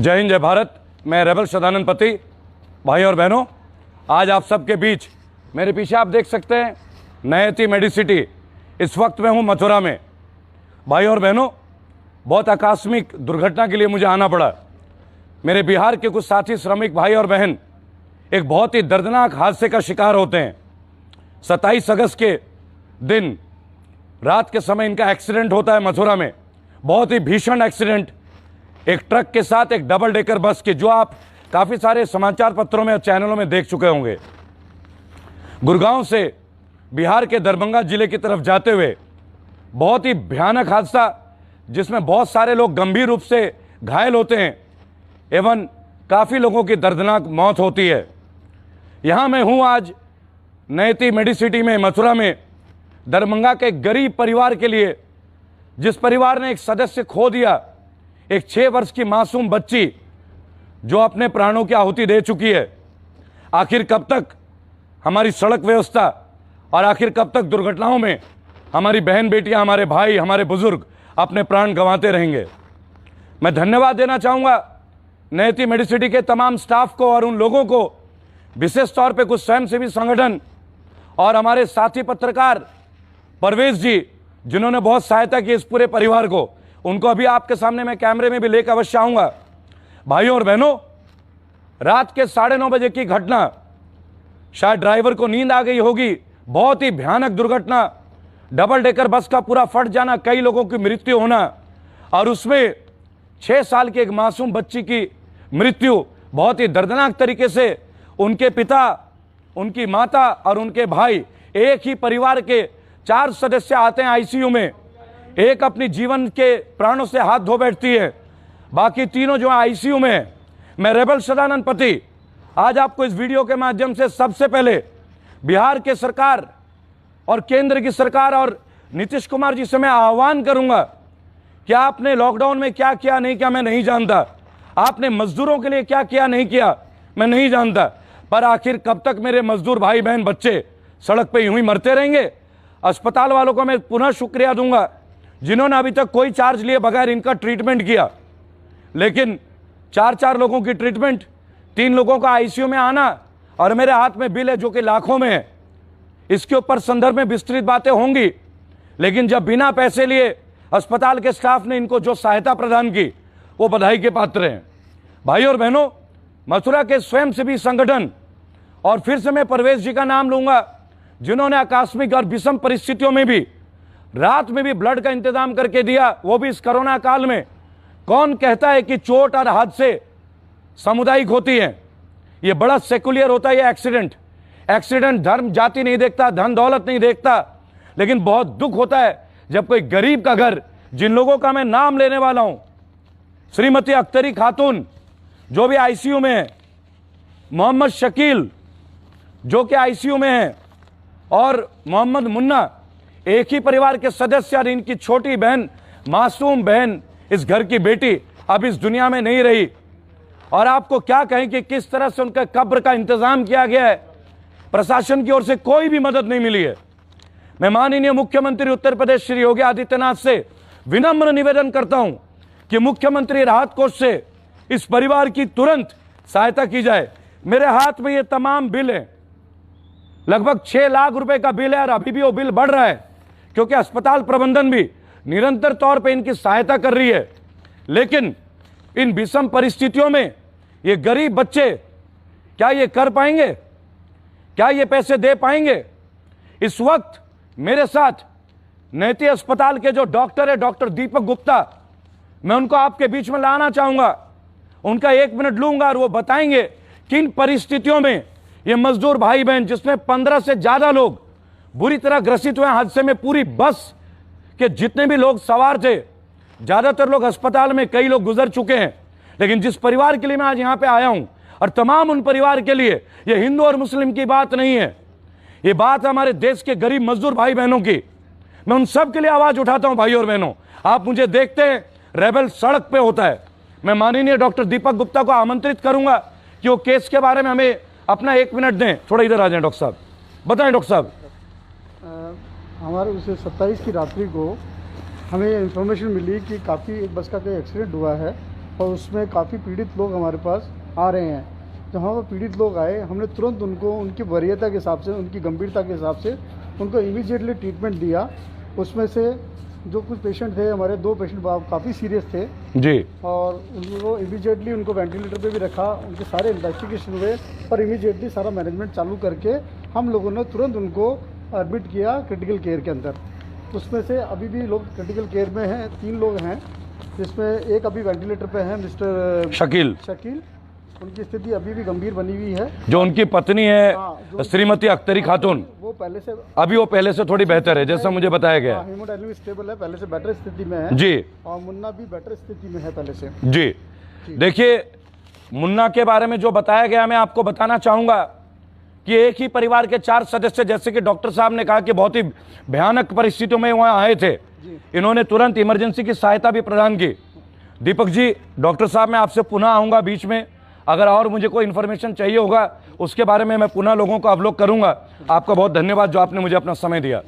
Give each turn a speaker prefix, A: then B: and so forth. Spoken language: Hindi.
A: जय हिंद, जय भारत। मैं रेबल सदानंद पति। भाई और बहनों, आज आप सबके बीच, मेरे पीछे आप देख सकते हैं नयति मेडिसिटी। इस वक्त मैं हूं मथुरा में। भाई और बहनों, बहुत आकस्मिक दुर्घटना के लिए मुझे आना पड़ा। मेरे बिहार के कुछ साथी श्रमिक भाई और बहन एक बहुत ही दर्दनाक हादसे का शिकार होते हैं। 27 अगस्त के दिन रात के समय इनका एक्सीडेंट होता है मथुरा में। बहुत ही भीषण एक्सीडेंट, एक ट्रक के साथ एक डबल डेकर बस के, जो आप काफ़ी सारे समाचार पत्रों में और चैनलों में देख चुके होंगे। गुड़गांव से बिहार के दरभंगा जिले की तरफ जाते हुए बहुत ही भयानक हादसा, जिसमें बहुत सारे लोग गंभीर रूप से घायल होते हैं एवं काफ़ी लोगों की दर्दनाक मौत होती है। यहाँ मैं हूँ आज नयति मेडिसिटी में, मथुरा में, दरभंगा के गरीब परिवार के लिए, जिस परिवार ने एक सदस्य खो दिया, एक 6 वर्ष की मासूम बच्ची जो अपने प्राणों की आहुति दे चुकी है। आखिर कब तक हमारी सड़क व्यवस्था और आखिर कब तक दुर्घटनाओं में हमारी बहन बेटियां, हमारे भाई, हमारे बुजुर्ग अपने प्राण गंवाते रहेंगे। मैं धन्यवाद देना चाहूँगा नयति मेडिसिटी के तमाम स्टाफ को और उन लोगों को, विशेष तौर पे कुछ स्वयंसेवी संगठन और हमारे साथी पत्रकार परवेश जी, जिन्होंने बहुत सहायता की इस पूरे परिवार को। उनको अभी आपके सामने मैं कैमरे में भी लेकर अवश्य आऊँगा। भाइयों और बहनों, रात के 9:30 बजे की घटना, शायद ड्राइवर को नींद आ गई होगी। बहुत ही भयानक दुर्घटना, डबल डेकर बस का पूरा फट जाना, कई लोगों की मृत्यु होना और उसमें 6 साल की एक मासूम बच्ची की मृत्यु। बहुत ही दर्दनाक तरीके से उनके पिता, उनकी माता और उनके भाई, एक ही परिवार के 4 सदस्य आते हैं आईसीयू में। एक अपनी जीवन के प्राणों से हाथ धो बैठती है, बाकी तीनों जो आईसीयू में है। मैं रेबल सदानंद पति आज आपको इस वीडियो के माध्यम से सबसे पहले बिहार के सरकार और केंद्र की सरकार और नीतीश कुमार जी से मैं आह्वान करूंगा कि आपने लॉकडाउन में क्या किया, नहीं किया, मैं नहीं जानता। आपने मजदूरों के लिए क्या किया, नहीं किया, मैं नहीं जानता। पर आखिर कब तक मेरे मजदूर भाई बहन बच्चे सड़क पे यूं ही मरते रहेंगे? अस्पताल वालों को मैं पुनः शुक्रिया दूंगा जिन्होंने अभी तक कोई चार्ज लिए बगैर इनका ट्रीटमेंट किया। लेकिन 4 लोगों की ट्रीटमेंट, 3 लोगों का आईसीयू में आना, और मेरे हाथ में बिल है जो कि लाखों में है। इसके ऊपर संदर्भ में विस्तृत बातें होंगी, लेकिन जब बिना पैसे लिए अस्पताल के स्टाफ ने इनको जो सहायता प्रदान की, वो बधाई के पात्र हैं। भाई और बहनों, मथुरा के स्वयंसेवी संगठन, और फिर से मैं परवेश जी का नाम लूंगा, जिन्होंने आकस्मिक और विषम परिस्थितियों में भी, रात में भी ब्लड का इंतजाम करके दिया, वो भी इस कोरोना काल में। कौन कहता है कि चोट और हादसे सामुदायिक होती है? ये बड़ा सेकुलर होता है। ये एक्सीडेंट धर्म जाति नहीं देखता, धन दौलत नहीं देखता। लेकिन बहुत दुख होता है जब कोई गरीब का घर, जिन लोगों का मैं नाम लेने वाला हूं, श्रीमती अख्तरी खातून जो भी आईसीयू में है, मोहम्मद शकील जो कि आईसीयू में है, और मोहम्मद मुन्ना, एक ही परिवार के सदस्य, और इनकी छोटी बहन, मासूम बहन, इस घर की बेटी अब इस दुनिया में नहीं रही। और आपको क्या कहें कि किस तरह से उनका कब्र का इंतजाम किया गया है। प्रशासन की ओर से कोई भी मदद नहीं मिली है। मैं माननीय मुख्यमंत्री उत्तर प्रदेश श्री योगी आदित्यनाथ से विनम्र निवेदन करता हूं कि मुख्यमंत्री राहत कोष से इस परिवार की तुरंत सहायता की जाए। मेरे हाथ में ये तमाम बिल है, लगभग 6 लाख रुपए का बिल है, और अभी भी वो बिल बढ़ रहा है क्योंकि अस्पताल प्रबंधन भी निरंतर तौर पे इनकी सहायता कर रही है। लेकिन इन विषम परिस्थितियों में ये गरीब बच्चे क्या ये कर पाएंगे? क्या ये पैसे दे पाएंगे? इस वक्त मेरे साथ नयति अस्पताल के जो डॉक्टर है, डॉक्टर दीपक गुप्ता, मैं उनको आपके बीच में लाना चाहूंगा। उनका 1 मिनट लूंगा और वो बताएंगे किन परिस्थितियों में ये मजदूर भाई बहन, जिसमें 15 से ज्यादा लोग बुरी तरह ग्रसित हुए हादसे में। पूरी बस के जितने भी लोग सवार थे, ज्यादातर लोग अस्पताल में, कई लोग गुजर चुके हैं। लेकिन जिस परिवार के लिए मैं आज यहां पे आया हूं, और तमाम उन परिवार के लिए, ये हिंदू और मुस्लिम की बात नहीं है, ये बात है हमारे देश के गरीब मजदूर भाई बहनों की। मैं उन सब के लिए आवाज उठाता हूं। भाई और बहनों, आप मुझे देखते हैं, रेबल सड़क पे होता है। मैं माननीय डॉक्टर दीपक गुप्ता को आमंत्रित करूंगा कि वो केस के बारे में हमें अपना 1 मिनट दें। थोड़ा इधर आ जाए डॉक्टर साहब, बताएं डॉक्टर साहब।
B: हमारे उसे 27 की रात्रि को हमें इंफॉर्मेशन मिली कि काफ़ी एक बस का कोई एक्सीडेंट हुआ है और उसमें काफ़ी पीड़ित लोग हमारे पास आ रहे हैं। जहाँ पर पीड़ित लोग आए, हमने तुरंत उनको उनकी वरीयता के हिसाब से, उनकी गंभीरता के हिसाब से उनको इमीडिएटली ट्रीटमेंट दिया। उसमें से जो कुछ पेशेंट थे, हमारे 2 पेशेंट काफ़ी सीरियस थे
A: जी,
B: और उनको इमीडिएटली उनको वेंटिलेटर पे भी रखा। उनके सारे इन्वेस्टिगेशन हुए और इमीडिएटली सारा मैनेजमेंट चालू करके हम लोगों ने तुरंत उनको एडमिट किया क्रिटिकल केयर के अंदर। उसमें से अभी भी लोग क्रिटिकल केयर में हैं, 3 लोग हैं, जिसमें एक अभी वेंटिलेटर पे है, मिस्टर शकील। उनकी स्थिति अभी भी गंभीर बनी हुई है।
A: जो उनकी पत्नी है
B: हाँ,
A: श्रीमती अख्तरी खातून,
B: वो पहले से
A: थोड़ी बेहतर है, जैसा मुझे बताया गया।
B: हेमोडायनामिक स्टेबल है, पहले से बेटर स्थिति में है
A: जी।
B: और मुन्ना भी बेटर स्थिति में है पहले से।
A: जी, देखिए मुन्ना के बारे में जो बताया गया, मैं आपको बताना चाहूंगा कि एक ही परिवार के 4 सदस्य, जैसे कि डॉक्टर साहब ने कहा कि बहुत ही भयानक परिस्थितियों में वहां आए थे, इन्होंने तुरंत इमरजेंसी की सहायता भी प्रदान की। दीपक जी, डॉक्टर साहब, मैं आपसे पुनः आऊंगा बीच में, अगर और मुझे कोई इन्फॉर्मेशन चाहिए होगा उसके बारे में मैं पुनः लोगों को अवलोक करूंगा। आपका बहुत धन्यवाद जो आपने मुझे अपना समय दिया।